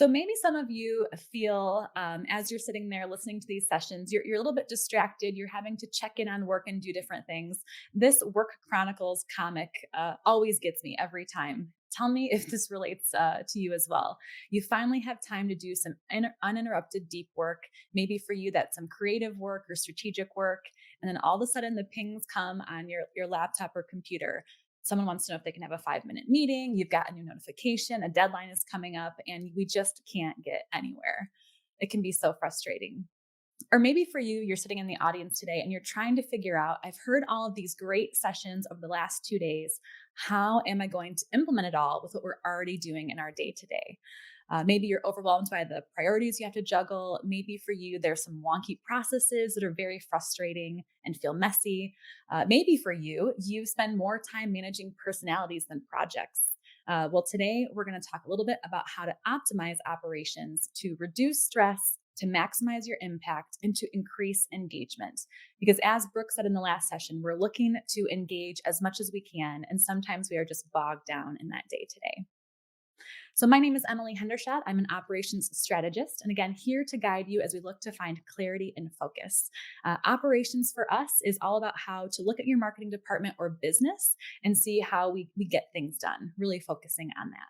So maybe some of you feel as you're sitting there listening to these sessions, you're a little bit distracted. You're having to check in on work and do different things. This Work Chronicles comic always gets me every time. Tell me if this relates to you as well. You finally have time to do some uninterrupted deep work. Maybe for you, that's some creative work or strategic work. And then all of a sudden, the pings come on your laptop or computer. Someone wants to know if they can have a 5-minute meeting. You've got a new notification, a deadline is coming up, and we just can't get anywhere. It can be so frustrating. Or maybe for you, you're sitting in the audience today and you're trying to figure out, I've heard all of these great sessions over the last 2 days. How am I going to implement it all with what we're already doing in our day to day? Maybe you're overwhelmed by the priorities you have to juggle. Maybe for you, there's some wonky processes that are very frustrating and feel messy. Maybe for you, you spend more time managing personalities than projects. Well, today we're going to talk a little bit about how to optimize operations to reduce stress, to maximize your impact, and to increase engagement. Because as Brooke said in the last session, we're looking to engage as much as we can, and sometimes we are just bogged down in that day to day. So my name is Emily Hendershot. I'm an operations strategist, and again, here to guide you as we look to find clarity and focus. Operations for us is all about how to look at your marketing department or business and see how we get things done, really focusing on that.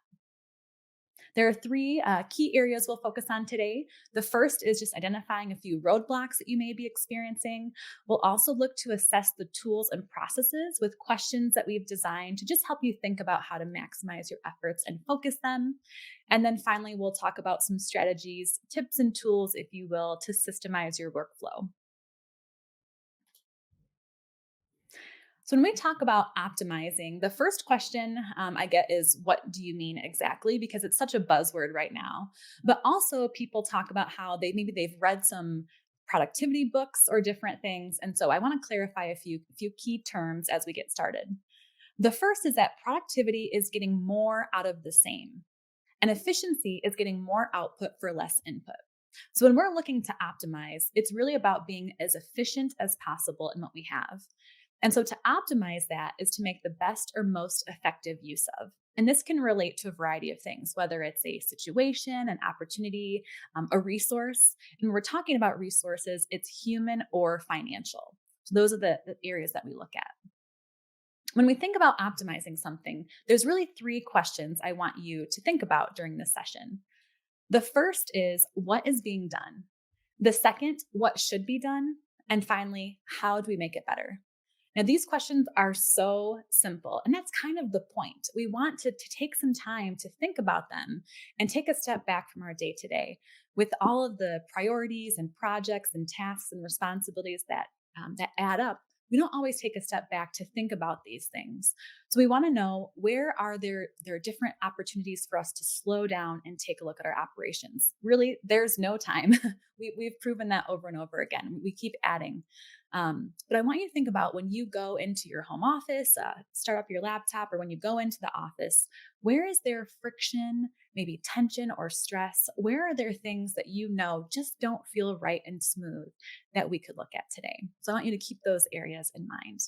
There are three key areas we'll focus on today. The first is just identifying a few roadblocks that you may be experiencing. We'll also look to assess the tools and processes with questions that we've designed to just help you think about how to maximize your efforts and focus them. And then finally, we'll talk about some strategies, tips, and tools, if you will, to systemize your workflow. So when we talk about optimizing, the first question I get is, what do you mean exactly? Because it's such a buzzword right now. But also people talk about how maybe they've read some productivity books or different things. And so I want to clarify a few key terms as we get started. The first is that productivity is getting more out of the same, and efficiency is getting more output for less input. So when we're looking to optimize, it's really about being as efficient as possible in what we have. And so to optimize that is to make the best or most effective use of. And this can relate to a variety of things, whether it's a situation, an opportunity, a resource. And when we're talking about resources, it's human or financial. So those are the areas that we look at. When we think about optimizing something, there's really three questions I want you to think about during this session. The first is, what is being done? The second, what should be done? And finally, how do we make it better? Now, these questions are so simple, and that's kind of the point. We want to take some time to think about them and take a step back from our day to day. With all of the priorities and projects and tasks and responsibilities that add up, we don't always take a step back to think about these things. So we want to know, where are there different opportunities for us to slow down and take a look at our operations. Really, there's no time. We've proven that over and over again. We keep adding. But I want you to think about, when you go into your home office, start up your laptop, or when you go into the office, where is there friction, maybe tension or stress? Where are there things that you know just don't feel right and smooth that we could look at today? So I want you to keep those areas in mind.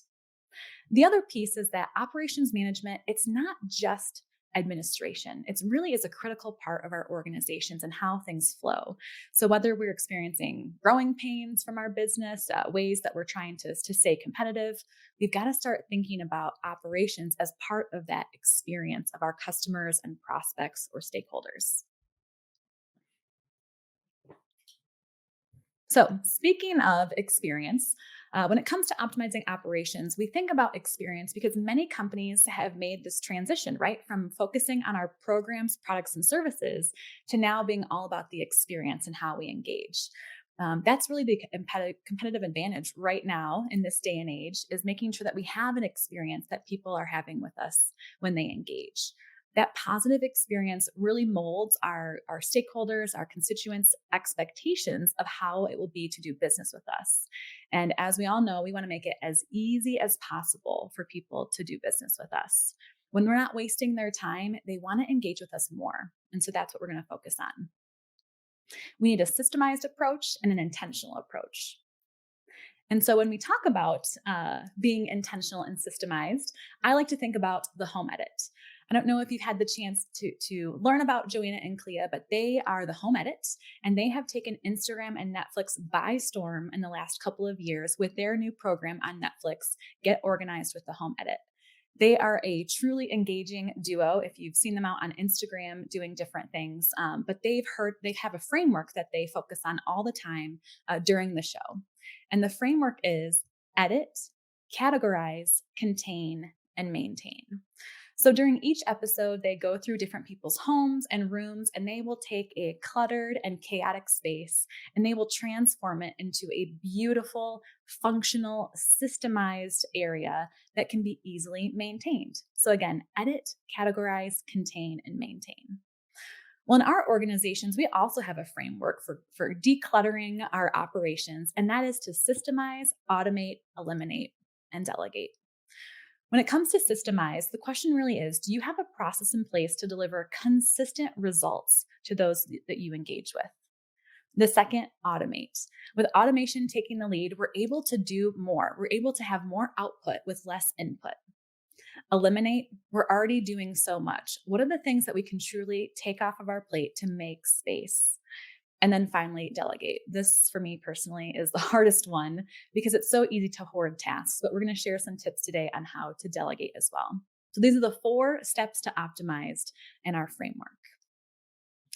The other piece is that operations management, it's not just administration. It's really is a critical part of our organizations and how things flow. So whether we're experiencing growing pains from our business, ways that we're trying to stay competitive, we've got to start thinking about operations as part of that experience of our customers and prospects or stakeholders. So speaking of experience, when it comes to optimizing operations, we think about experience because many companies have made this transition, right? From focusing on our programs, products, and services to now being all about the experience and how we engage. That's really the competitive advantage right now in this day and age, is making sure that we have an experience that people are having with us when they engage. That positive experience really molds our stakeholders, our constituents' expectations of how it will be to do business with us. And as we all know, we want to make it as easy as possible for people to do business with us. When we're not wasting their time, they want to engage with us more. And so that's what we're going to focus on. We need a systemized approach and an intentional approach. And so when we talk about being intentional and systemized, I like to think about the home edit. I don't know if you've had the chance to learn about Joanna and Clea, but they are the home edit, and they have taken Instagram and Netflix by storm in the last couple of years with their new program on Netflix, Get Organized with the Home Edit. They are a truly engaging duo. If you've seen them out on Instagram doing different things, but they have a framework that they focus on all the time during the show, and the framework is edit, categorize, contain, and maintain. So during each episode, they go through different people's homes and rooms, and they will take a cluttered and chaotic space and they will transform it into a beautiful, functional, systemized area that can be easily maintained. So again, edit, categorize, contain, and maintain. Well, in our organizations, we also have a framework for decluttering our operations, and that is to systemize, automate, eliminate, and delegate. When it comes to Systemize, the question really is, do you have a process in place to deliver consistent results to those that you engage with? The second, automate. With automation taking the lead, we're able to do more. We're able to have more output with less input. Eliminate, we're already doing so much. What are the things that we can truly take off of our plate to make space? And then finally, delegate. This, for me personally, is the hardest one because it's so easy to hoard tasks, but we're going to share some tips today on how to delegate as well. So these are the 4 steps to optimized in our framework.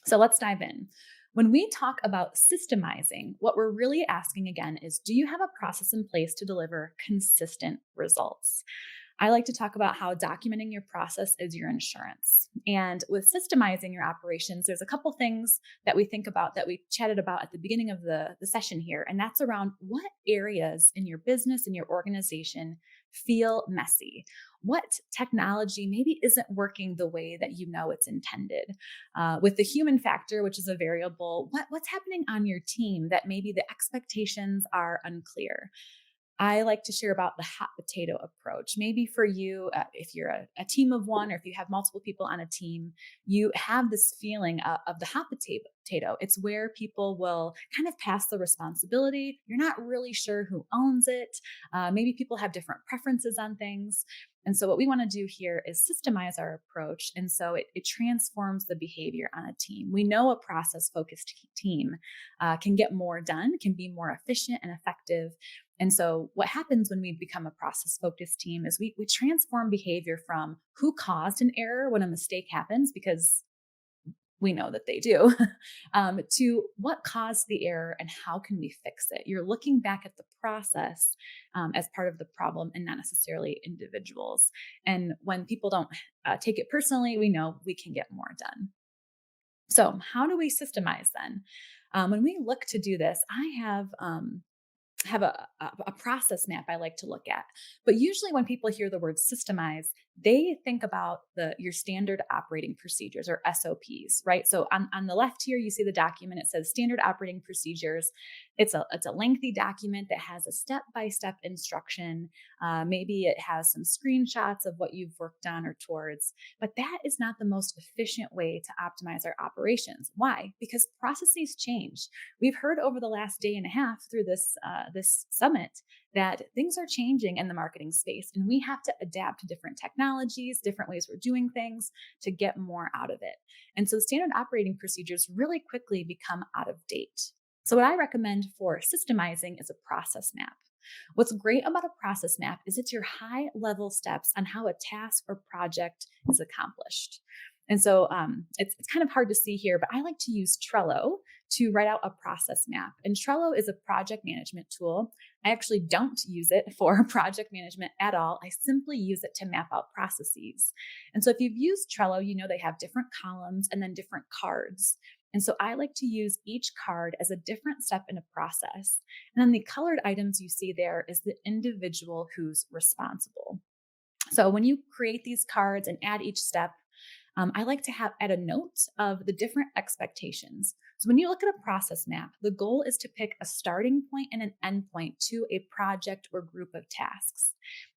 So let's dive in. When we talk about systemizing, what we're really asking again is, do you have a process in place to deliver consistent results? I like to talk about how documenting your process is your insurance. And with systemizing your operations, there's a couple things that we think about that we chatted about at the beginning of the session here. And that's around what areas in your business and your organization feel messy. What technology maybe isn't working the way that you know it's intended? With the human factor, which is a variable, what's happening on your team that maybe the expectations are unclear? I like to share about the hot potato approach. Maybe for you, if you're a team of one, or if you have multiple people on a team, you have this feeling of the hot potato. It's where people will kind of pass the responsibility. You're not really sure who owns it. Maybe people have different preferences on things. And so what we want to do here is systemize our approach. And so it transforms the behavior on a team. We know a process focused team can get more done, can be more efficient and effective. And so what happens when we become a process focused team is we transform behavior from who caused an error when a mistake happens, because we know that they do, to what caused the error and how can we fix it. You're looking back at the process as part of the problem and not necessarily individuals. And when people don't take it personally, we know we can get more done. So how do we systemize then? When we look to do this, I have a process map I like to look at. But usually when people hear the word systemize, they think about your standard operating procedures, or SOPs, right? So on the left here, you see the document. It says standard operating procedures. It's a lengthy document that has a step-by-step instruction. Maybe it has some screenshots of what you've worked on or towards, but that is not the most efficient way to optimize our operations. Why? Because processes change. We've heard over the last day and a half through this summit that things are changing in the marketing space, and we have to adapt to different technologies, different ways we're doing things to get more out of it. And so standard operating procedures really quickly become out of date. So what I recommend for systemizing is a process map. What's great about a process map is it's your high level steps on how a task or project is accomplished. And so it's kind of hard to see here, but I like to use Trello to write out a process map. And Trello is a project management tool. I actually don't use it for project management at all. I simply use it to map out processes. And so if you've used Trello, you know they have different columns and then different cards. And so I like to use each card as a different step in a process. And then the colored items you see there is the individual who's responsible. So when you create these cards and add each step, I like to add a note of the different expectations. So when you look at a process map, the goal is to pick a starting point and an end point to a project or group of tasks.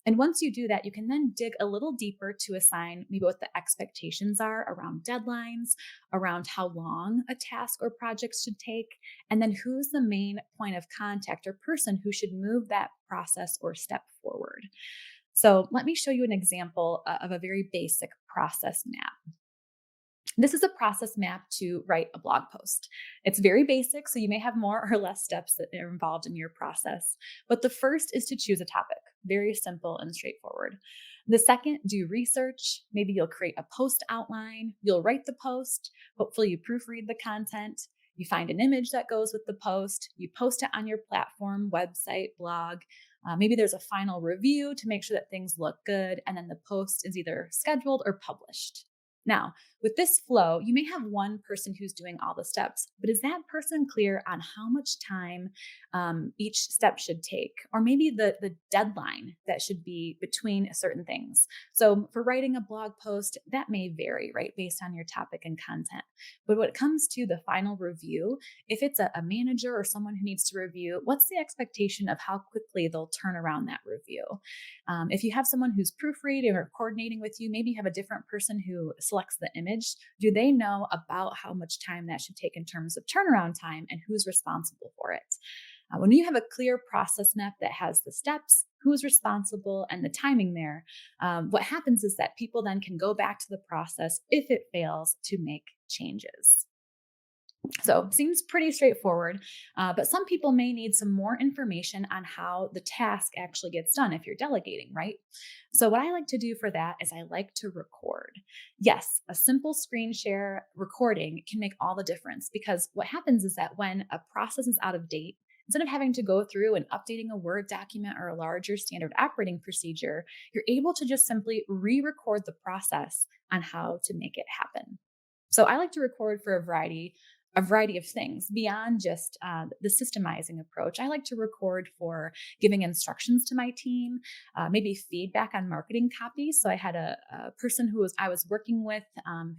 And once you do that, you can then dig a little deeper to assign maybe what the expectations are around deadlines, around how long a task or project should take, and then who's the main point of contact or person who should move that process or step forward. So let me show you an example of a very basic process map. This is a process map to write a blog post. It's very basic, so you may have more or less steps that are involved in your process. But the first is to choose a topic, very simple and straightforward. The second, do research. Maybe you'll create a post outline, you'll write the post, hopefully, you proofread the content. You find an image that goes with the post, you post it on your platform, website, blog. Maybe there's a final review to make sure that things look good, and then the post is either scheduled or published. Now, with this flow, you may have one person who's doing all the steps, but is that person clear on how much time each step should take? Or maybe the deadline that should be between certain things. So for writing a blog post, that may vary, right, based on your topic and content. But when it comes to the final review, if it's a manager or someone who needs to review, what's the expectation of how quickly they'll turn around that review? If you have someone who's proofreading or coordinating with you, maybe you have a different person who selects the image. Do they know about how much time that should take in terms of turnaround time and who's responsible for it? When you have a clear process map that has the steps, who's responsible, and the timing there, what happens is that people then can go back to the process if it fails to make changes. So seems pretty straightforward, but some people may need some more information on how the task actually gets done if you're delegating, right? So what I like to do for that is I like to record. Yes, a simple screen share recording can make all the difference because what happens is that when a process is out of date, instead of having to go through and updating a Word document or a larger standard operating procedure, you're able to just simply re-record the process on how to make it happen. So I like to record for a variety of things beyond just the systemizing approach. I like to record for giving instructions to my team, maybe feedback on marketing copy. So I had a person I was working with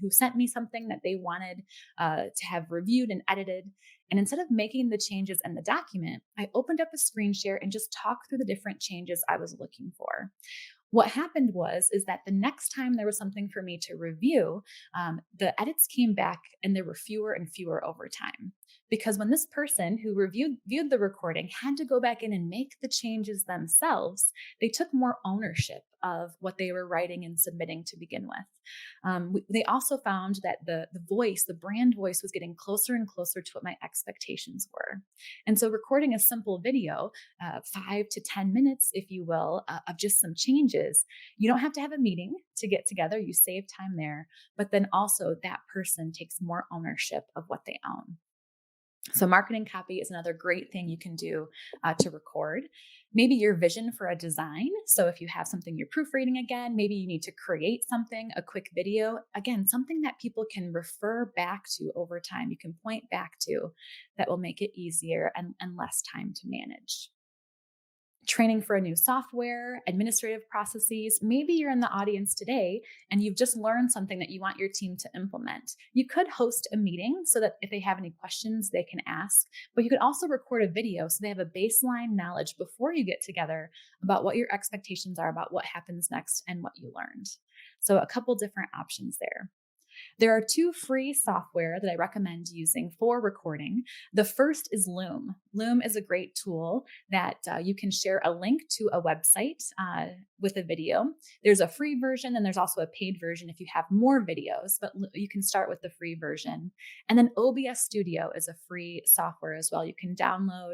who sent me something that they wanted to have reviewed and edited. And instead of making the changes in the document, I opened up a screen share and just talked through the different changes I was looking for. What happened is that the next time there was something for me to review, the edits came back and there were fewer and fewer over time. Because when this person who viewed the recording had to go back in and make the changes themselves, they took more ownership of what they were writing and submitting to begin with. They also found that the brand voice was getting closer and closer to what my expectations were. And so recording a simple video, 5 to 10 minutes, if you will, of just some changes. You don't have to have a meeting to get together. You save time there, but then also that person takes more ownership of what they own. So marketing copy is another great thing you can do to record. Maybe your vision for a design. So if you have something you're proofreading again, maybe you need to create something, a quick video, again, something that people can refer back to over time. You can point back to that will make it easier and less time to manage. Training for a new software, administrative processes. Maybe you're in the audience today and you've just learned something that you want your team to implement. You could host a meeting so that if they have any questions, they can ask, but you could also record a video so they have a baseline knowledge before you get together about what your expectations are about what happens next and what you learned. So a couple different options there. There are two free software that I recommend using for recording. The first is Loom. Loom is a great tool that you can share a link to a website with a video. There's a free version and there's also a paid version if you have more videos, but you can start with the free version. And then OBS Studio is a free software as well. You can download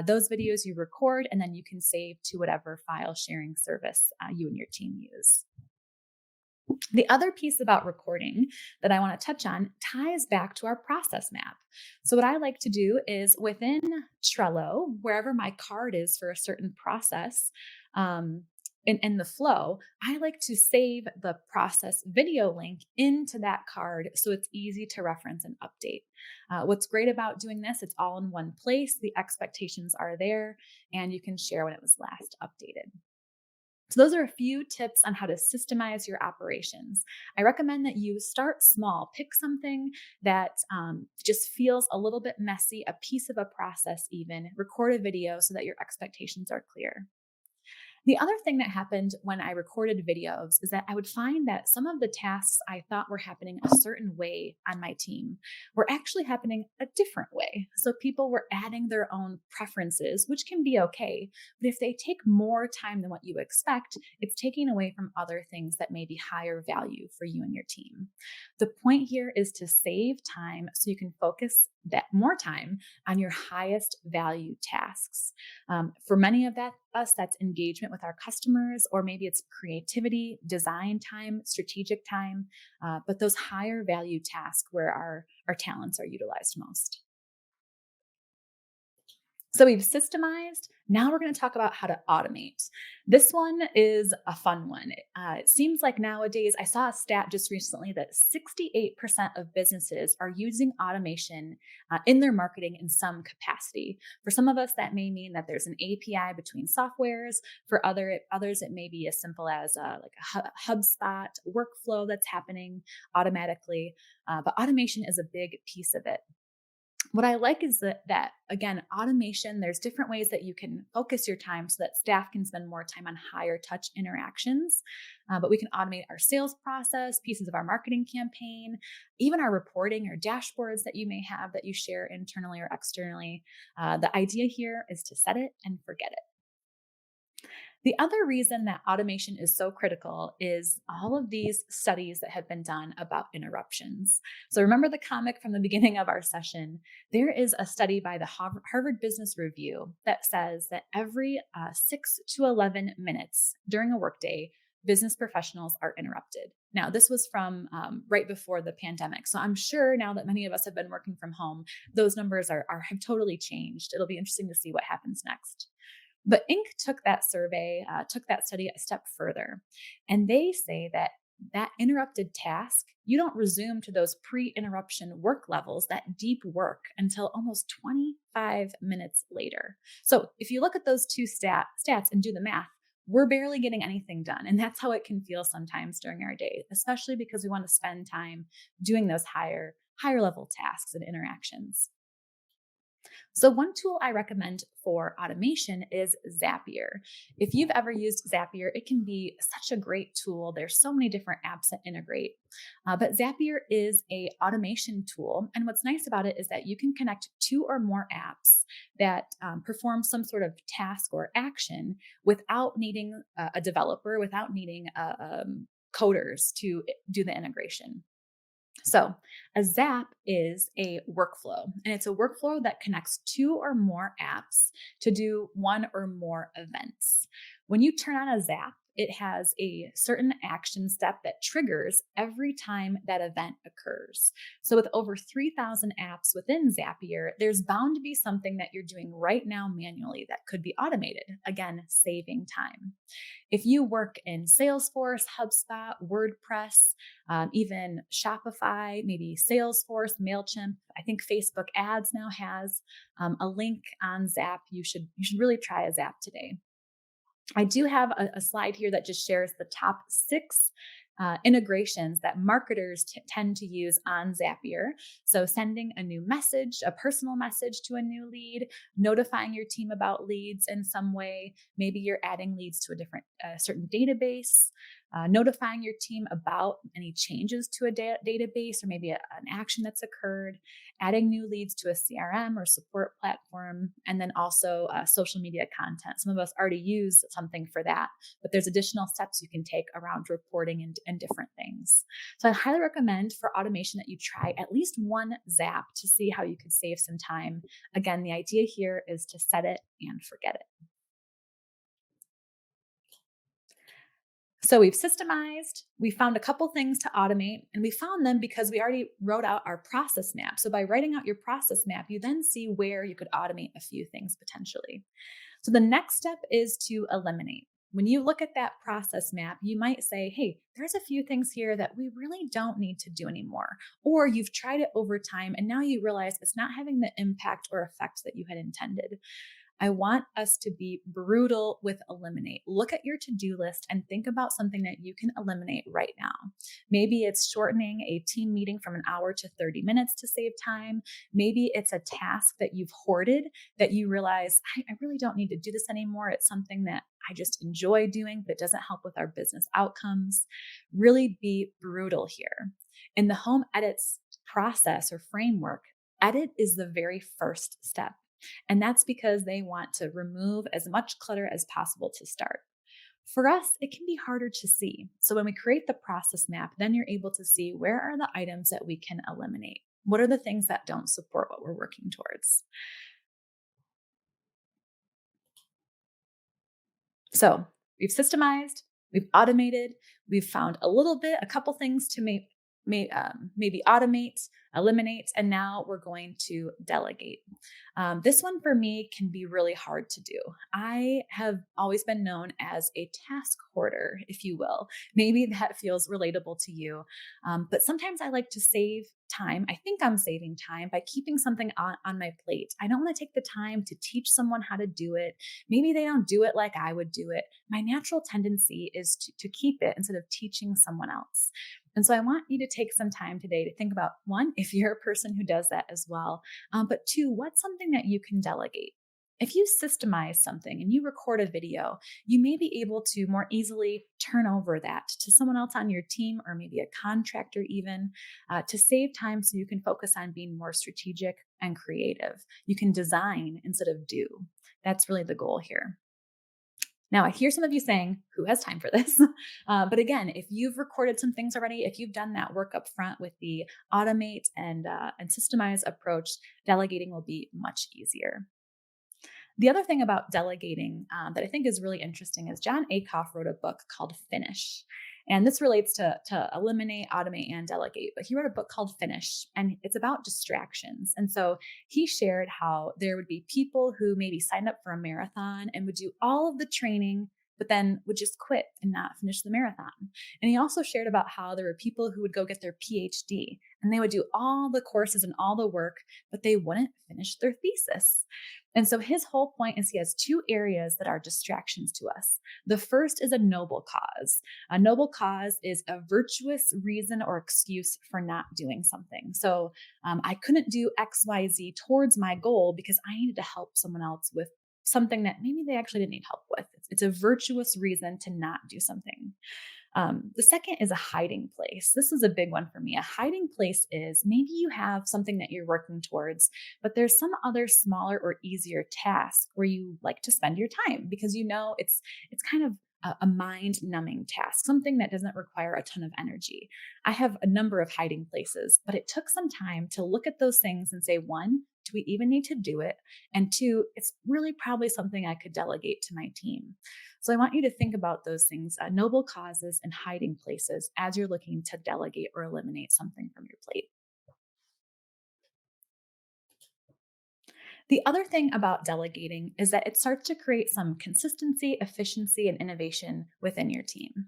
those videos you record and then you can save to whatever file sharing service you and your team use. The other piece about recording that I want to touch on ties back to our process map. So what I like to do is within Trello, wherever my card is for a certain process, in the flow, I like to save the process video link into that card so it's easy to reference and update. What's great about doing this, it's all in one place. The expectations are there and you can share when it was last updated. So those are a few tips on how to systemize your operations. I recommend that you start small. Pick something that just feels a little bit messy, a piece of a process even. Record a video so that your expectations are clear. The other thing that happened when I recorded videos is that I would find that some of the tasks I thought were happening a certain way on my team were actually happening a different way. So people were adding their own preferences, which can be okay. But if they take more time than what you expect, it's taking away from other things that may be higher value for you and your team. The point here is to save time so you can focus that more time on your highest value tasks. For many of us, that's engagement with our customers, or maybe it's creativity, design time, strategic time, but those higher value tasks where our talents are utilized most. So we've systemized. Now we're going to talk about how to automate. This one is a fun one. It seems like nowadays, I saw a stat just recently that 68% of businesses are using automation in their marketing in some capacity. For some of us, that may mean that there's an API between softwares. For others, it may be as simple as like a HubSpot workflow that's happening automatically. But automation is a big piece of it. What I like is that again, automation, there's different ways that you can focus your time so that staff can spend more time on higher touch interactions. But we can automate our sales process, pieces of our marketing campaign, even our reporting or dashboards that you may have that you share internally or externally. The idea here is to set it and forget it. The other reason that automation is so critical is all of these studies that have been done about interruptions. So remember the comic from the beginning of our session. There is a study by the Harvard Business Review that says that every 6 to 11 minutes during a workday, business professionals are interrupted. Now, this was from right before the pandemic. So I'm sure now that many of us have been working from home, those numbers have totally changed. It'll be interesting to see what happens next. But Inc. took took that study a step further, and they say that that interrupted task, you don't resume to those pre-interruption work levels, that deep work, until almost 25 minutes later. So if you look at those two stats and do the math, we're barely getting anything done. And that's how it can feel sometimes during our day, especially because we want to spend time doing those higher level tasks and interactions. So one tool I recommend for automation is Zapier. If you've ever used Zapier, it can be such a great tool. There's so many different apps that integrate. But Zapier is a automation tool. And what's nice about it is that you can connect two or more apps that perform some sort of task or action without needing a developer, without needing coders to do the integration. So, a Zap is a workflow, and it's a workflow that connects two or more apps to do one or more events. When you turn on a Zap, it has a certain action step that triggers every time that event occurs. So, with over 3,000 apps within Zapier, there's bound to be something that you're doing right now manually that could be automated, again, saving time. If you work in Salesforce, HubSpot, WordPress, even Shopify, maybe Salesforce, MailChimp, I think Facebook Ads now has a link on Zap. You should really try a Zap today. I do have a slide here that just shares the top 6 integrations that marketers tend to use on Zapier. So sending a new message, a personal message to a new lead, notifying your team about leads in some way. Maybe you're adding leads to a different certain database, notifying your team about any changes to a database or maybe an action that's occurred, adding new leads to a CRM or support platform, and then also social media content. Some of us already use something for that, but there's additional steps you can take around reporting and different things. So I highly recommend for automation that you try at least one Zap to see how you could save some time. Again, the idea here is to set it and forget it. So we've systemized, we found a couple things to automate, and we found them because we already wrote out our process map. So by writing out your process map, you then see where you could automate a few things potentially. So the next step is to eliminate. When you look at that process map, you might say, hey, there's a few things here that we really don't need to do anymore. Or you've tried it over time and now you realize it's not having the impact or effect that you had intended. I want us to be brutal with eliminate. Look at your to-do list and think about something that you can eliminate right now. Maybe it's shortening a team meeting from an hour to 30 minutes to save time. Maybe it's a task that you've hoarded that you realize, I really don't need to do this anymore. It's something that I just enjoy doing, but it doesn't help with our business outcomes. Really be brutal here. In the home edits process or framework, edit is the very first step. And that's because they want to remove as much clutter as possible to start. For us, it can be harder to see. So when we create the process map, then you're able to see where are the items that we can eliminate. What are the things that don't support what we're working towards? So we've systemized, we've automated, we've found a couple things to maybe automate, eliminate, and now we're going to delegate. This one for me can be really hard to do. I have always been known as a task hoarder, if you will. Maybe that feels relatable to you. But sometimes I like to save time. I think I'm saving time by keeping something on my plate. I don't want to take the time to teach someone how to do it. Maybe they don't do it like I would do it. My natural tendency is to keep it instead of teaching someone else. And so I want you to take some time today to think about one, if you're a person who does that as well, but two, what's something that you can delegate? If you systemize something and you record a video, you may be able to more easily turn over that to someone else on your team or maybe a contractor, even to save time so you can focus on being more strategic and creative. You can design instead of do. That's really the goal here. Now, I hear some of you saying, who has time for this? But again, if you've recorded some things already, if you've done that work up front with the automate and systemize approach, delegating will be much easier. The other thing about delegating that I think is really interesting is John Acuff wrote a book called Finish. And this relates to eliminate, automate, and delegate. But he wrote a book called Finish, and it's about distractions. And so he shared how there would be people who maybe signed up for a marathon and would do all of the training, but then would just quit and not finish the marathon. And he also shared about how there were people who would go get their PhD and they would do all the courses and all the work, but they wouldn't finish their thesis. And so his whole point is he has two areas that are distractions to us. The first is a noble cause. A noble cause is a virtuous reason or excuse for not doing something. So I couldn't do XYZ towards my goal because I needed to help someone else with something that maybe they actually didn't need help with. It's a virtuous reason to not do something. The second is a hiding place. This is a big one for me. A hiding place is maybe you have something that you're working towards, but there's some other smaller or easier task where you like to spend your time because you know it's kind of a mind numbing task, something that doesn't require a ton of energy. I have a number of hiding places, but it took some time to look at those things and say, one, do we even need to do it? And two, it's really probably something I could delegate to my team. So I want you to think about those things, noble causes and hiding places as you're looking to delegate or eliminate something from your plate. The other thing about delegating is that it starts to create some consistency, efficiency, and innovation within your team.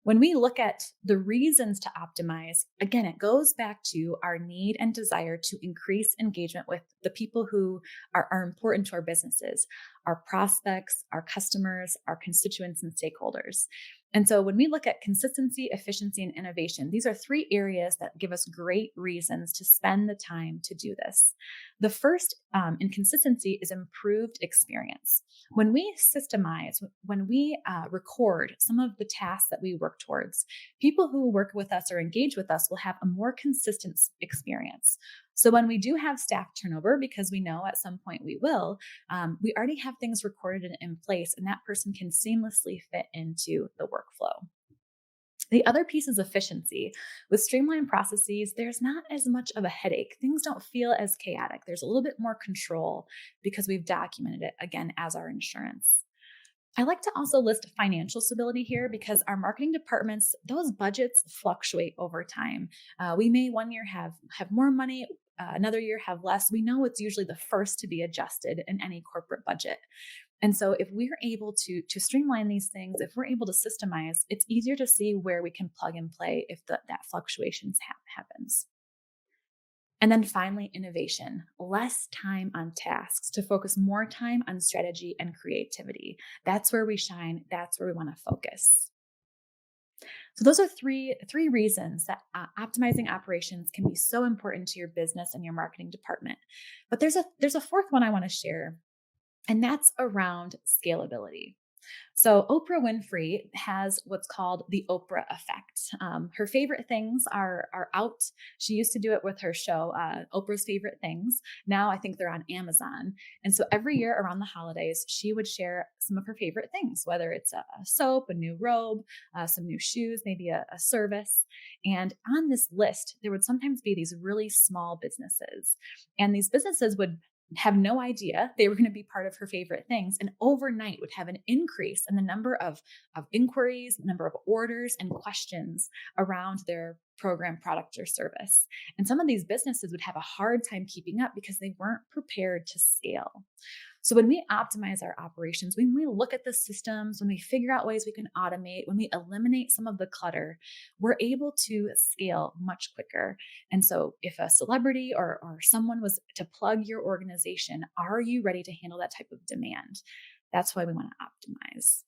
When we look at the reasons to optimize, again, it goes back to our need and desire to increase engagement with the people who are important to our businesses, our prospects, our customers, our constituents, and stakeholders. And so when we look at consistency, efficiency, and innovation, these are three areas that give us great reasons to spend the time to do this. The first in consistency is improved experience. When we systemize, when we record some of the tasks that we work towards, people who work with us or engage with us will have a more consistent experience. So when we do have staff turnover, because we know at some point we will, we already have things recorded and in place, and that person can seamlessly fit into the workflow. The other piece is efficiency. With streamlined processes, there's not as much of a headache. Things don't feel as chaotic. There's a little bit more control because we've documented it again as our insurance. I like to also list financial stability here because our marketing departments, those budgets fluctuate over time. We may one year have more money, another year have less. We know it's usually the first to be adjusted in any corporate budget. And so if we're able to streamline these things, if we're able to systemize, it's easier to see where we can plug and play if that fluctuations happens. And then finally, innovation, less time on tasks to focus more time on strategy and creativity. That's where we shine. That's where we want to focus. So those are three reasons that optimizing operations can be so important to your business and your marketing department. But there's a fourth one I want to share, and that's around scalability. So Oprah Winfrey has what's called the Oprah Effect. Her favorite things are out. She used to do it with her show, Oprah's Favorite Things. Now I think they're on Amazon. And so every year around the holidays, she would share some of her favorite things, whether it's a soap, a new robe, some new shoes, maybe a service. And on this list, there would sometimes be these really small businesses. And these businesses would have no idea they were going to be part of her favorite things, and overnight would have an increase in the number of inquiries, number of orders and questions around their program, product, or service. And some of these businesses would have a hard time keeping up because they weren't prepared to scale. So when we optimize our operations, when we look at the systems, when we figure out ways we can automate, when we eliminate some of the clutter, we're able to scale much quicker. And so if a celebrity or someone was to plug your organization, are you ready to handle that type of demand? That's why we want to optimize.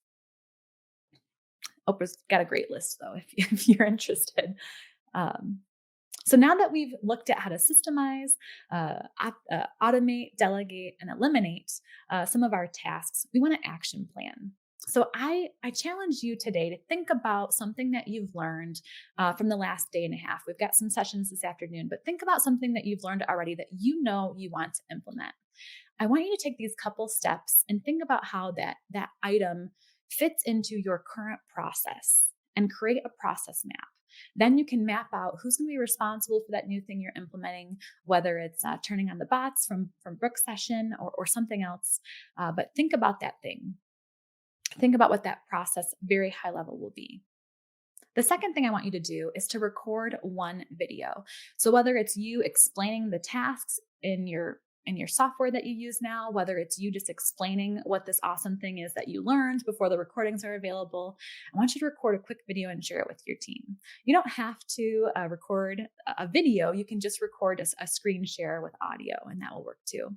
Oprah's got a great list though, if you're interested. Um, so now that we've looked at how to systemize, automate, delegate, and eliminate some of our tasks, we want an action plan. So I challenge you today to think about something that you've learned from the last day and a half. We've got some sessions this afternoon, but think about something that you've learned already that you know you want to implement. I want you to take these couple steps and think about how that item fits into your current process and create a process map. Then you can map out who's going to be responsible for that new thing you're implementing, whether it's turning on the bots from Brooke's session or something else. But think about that thing. Think about what that process, very high level, will be. The second thing I want you to do is to record one video. So whether it's you explaining the tasks in your software that you use now, whether it's you just explaining what this awesome thing is that you learned before the recordings are available, I want you to record a quick video and share it with your team. You don't have to record a video. You can just record a screen share with audio, and that will work too.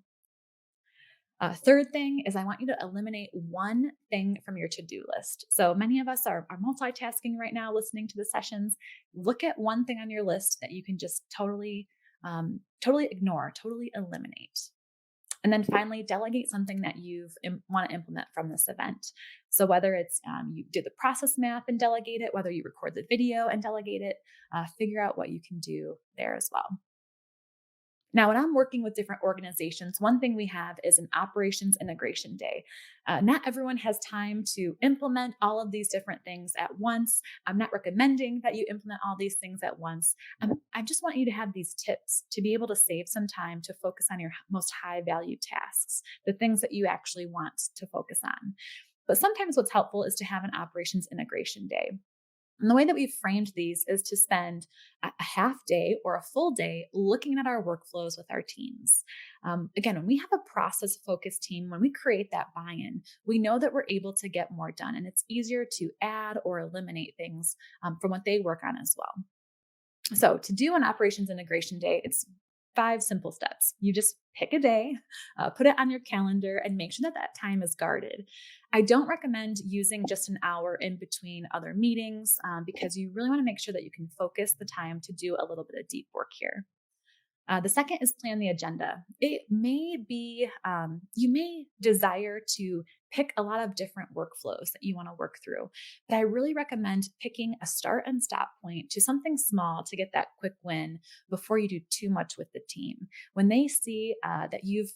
Third thing is I want you to eliminate one thing from your to-do list. So many of us are multitasking right now, listening to the sessions. Look at one thing on your list that you can just totally ignore, totally eliminate. And then finally, delegate something that you want to implement from this event. So whether it's you did the process map and delegate it, whether you record the video and delegate it, figure out what you can do there as well. Now, when I'm working with different organizations, one thing we have is an operations integration day. Not everyone has time to implement all of these different things at once. I'm not recommending that you implement all these things at once. I just want you to have these tips to be able to save some time to focus on your most high value tasks, the things that you actually want to focus on. But sometimes what's helpful is to have an operations integration day. And the way that we've framed these is to spend a half day or a full day looking at our workflows with our teams. Again, when we have a process focused team, when we create that buy-in, we know that we're able to get more done, and it's easier to add or eliminate things from what they work on as well. So to do an operations integration day, it's 5 simple steps. You just pick a day, put it on your calendar, and make sure that that time is guarded. I don't recommend using just an hour in between other meetings because you really want to make sure that you can focus the time to do a little bit of deep work here. The second is plan the agenda. It may be, you may desire to pick a lot of different workflows that you want to work through, but I really recommend picking a start and stop point to something small to get that quick win before you do too much with the team. When they see that you've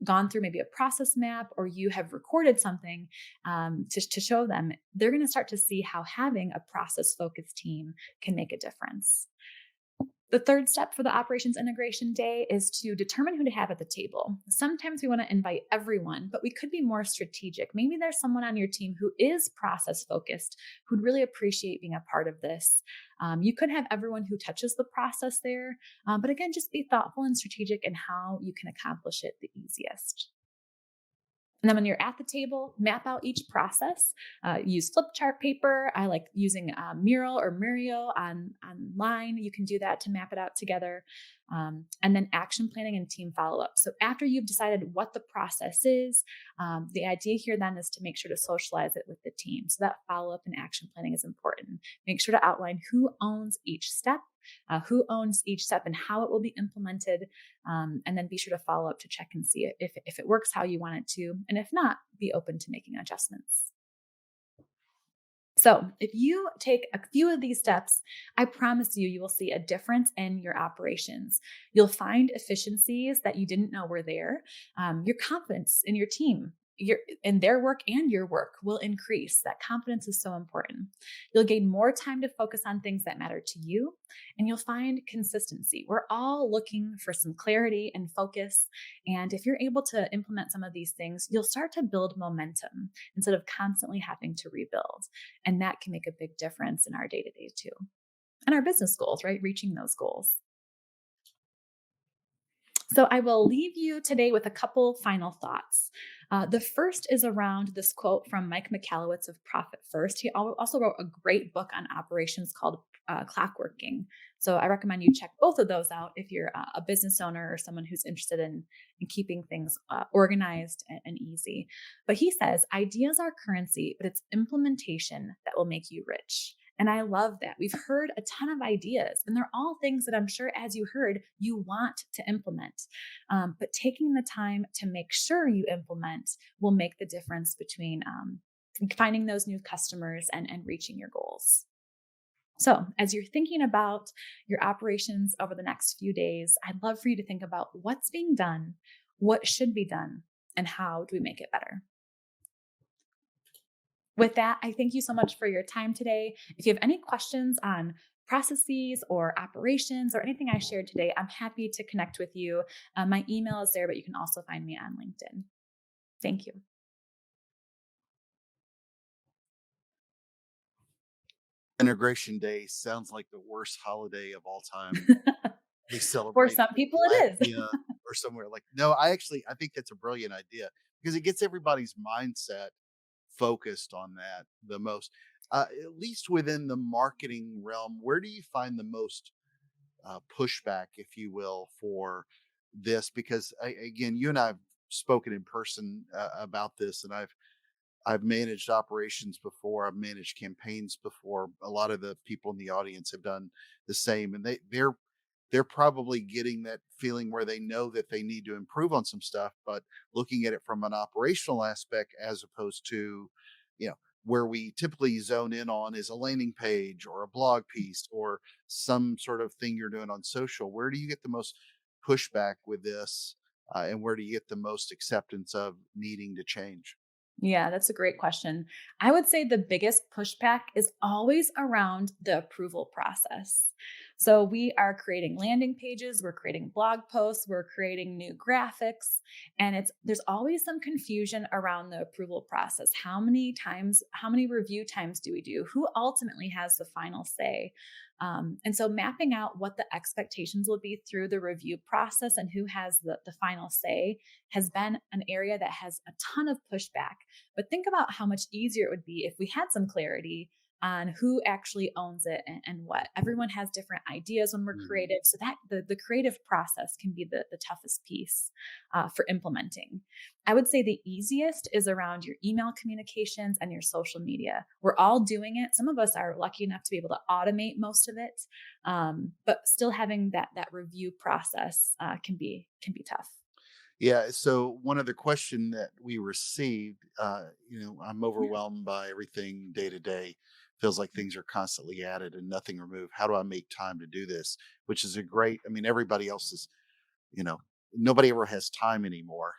gone through maybe a process map or you have recorded something to show them, they're going to start to see how having a process focused team can make a difference. The third step for the operations integration day is to determine who to have at the table. Sometimes we want to invite everyone, but we could be more strategic. Maybe there's someone on your team who is process focused, who'd really appreciate being a part of this. You could have everyone who touches the process there, but again, just be thoughtful and strategic in how you can accomplish it the easiest. And then when you're at the table, map out each process. Use flip chart paper. I like using Mural or Murio online. You can do that to map it out together. And then action planning and team follow up. So after you've decided what the process is, the idea here then is to make sure to socialize it with the team. So that follow up and action planning is important. Make sure to outline who owns each step, and how it will be implemented, and then be sure to follow up to check and see if it works how you want it to. And if not, be open to making adjustments. So, if you take a few of these steps, I promise you, you will see a difference in your operations. You'll find efficiencies that you didn't know were there. Your confidence in your team, in their work and your work will increase. That confidence is so important. You'll gain more time to focus on things that matter to you, and you'll find consistency. We're all looking for some clarity and focus. And if you're able to implement some of these things, you'll start to build momentum instead of constantly having to rebuild. And that can make a big difference in our day to day too. And our business goals, right? Reaching those goals. So I will leave you today with a couple final thoughts. The first is around this quote from Mike Michalowicz of Profit First. He also wrote a great book on operations called Clockworking. So I recommend you check both of those out if you're a business owner or someone who's interested in keeping things organized and easy. But he says, ideas are currency, but it's implementation that will make you rich. And I love that. We've heard a ton of ideas, and they're all things that I'm sure, as you heard, you want to implement. But taking the time to make sure you implement will make the difference between finding those new customers and reaching your goals. So, as you're thinking about your operations over the next few days, I'd love for you to think about what's being done, what should be done, and how do we make it better. With that, I thank you so much for your time today. If you have any questions on processes or operations or anything I shared today, I'm happy to connect with you. My email is there, but you can also find me on LinkedIn. Thank you. Integration Day sounds like the worst holiday of all time. They For celebrate some it people, in it is. Latvia or somewhere like no, I think that's a brilliant idea because it gets everybody's mindset focused on that the most. At least within the marketing realm, where do you find the most pushback, if you will, for this? Because again, you and I have spoken in person about this, and I've managed operations before. I've managed campaigns before. A lot of the people in the audience have done the same, and they're probably getting that feeling where they know that they need to improve on some stuff, but looking at it from an operational aspect as opposed to, you know, where we typically zone in on is a landing page or a blog piece or some sort of thing you're doing on social. Where do you get the most pushback with this, and where do you get the most acceptance of needing to change? Yeah, that's a great question. I would say the biggest pushback is always around the approval process. So we are creating landing pages, we're creating blog posts, we're creating new graphics, and there's always some confusion around the approval process. How many review times do we do? Who ultimately has the final say? And so mapping out what the expectations will be through the review process and who has the final say has been an area that has a ton of pushback. But think about how much easier it would be if we had some clarity on who actually owns it and what. Everyone has different ideas when we're Mhm. creative. So that the creative process can be the toughest piece for implementing. I would say the easiest is around your email communications and your social media. We're all doing it. Some of us are lucky enough to be able to automate most of it, but still having that review process can be tough. Yeah. So one other question that we received, I'm Yeah. overwhelmed by everything day to day. Feels like things are constantly added and nothing removed. How do I make time to do this? Which is a great. I mean, everybody else is, you know, nobody ever has time anymore.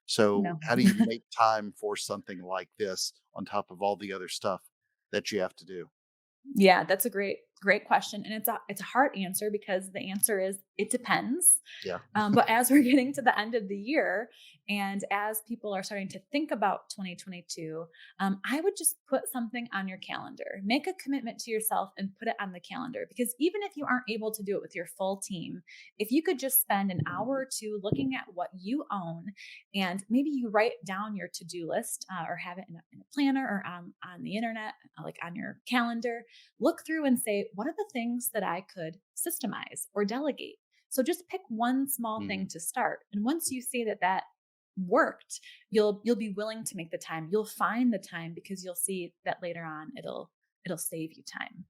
So No. how do you make time for something like this on top of all the other stuff that you have to do? Yeah, that's a great Great question, and it's a hard answer because the answer is it depends. Yeah. But as we're getting to the end of the year, and as people are starting to think about 2022, I would just put something on your calendar. Make a commitment to yourself and put it on the calendar. Because even if you aren't able to do it with your full team, if you could just spend an hour or two looking at what you own, and maybe you write down your to-do list or have it in a planner or on the internet, like on your calendar, look through and say, what are the things that I could systemize or delegate? So just pick one small Mhm. thing to start. And once you see that that worked, you'll be willing to make the time. You'll find the time because you'll see that later on it'll save you time.